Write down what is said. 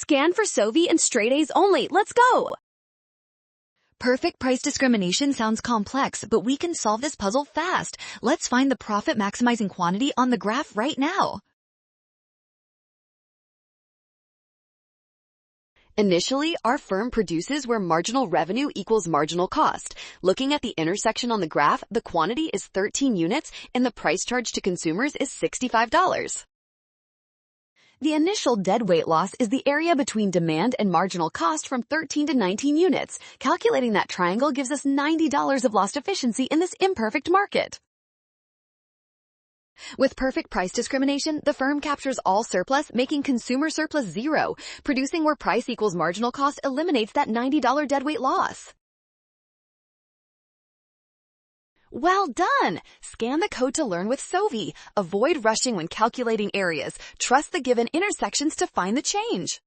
Scan for Sovi and straight A's only. Let's go! Perfect price discrimination sounds complex, but we can solve this puzzle fast. Let's find the profit maximizing quantity on the graph right now. Initially, our firm produces where marginal revenue equals marginal cost. Looking at the intersection on the graph, the quantity is 13 units and the price charged to consumers is $65. The initial deadweight loss is the area between demand and marginal cost from 13 to 19 units. Calculating that triangle gives us $90 of lost efficiency in this imperfect market. With perfect price discrimination, the firm captures all surplus, making consumer surplus zero. Producing where price equals marginal cost eliminates that $90 deadweight loss. Well done! Scan the code to learn with Sovi. Avoid rushing when calculating areas. Trust the given intersections to find the change.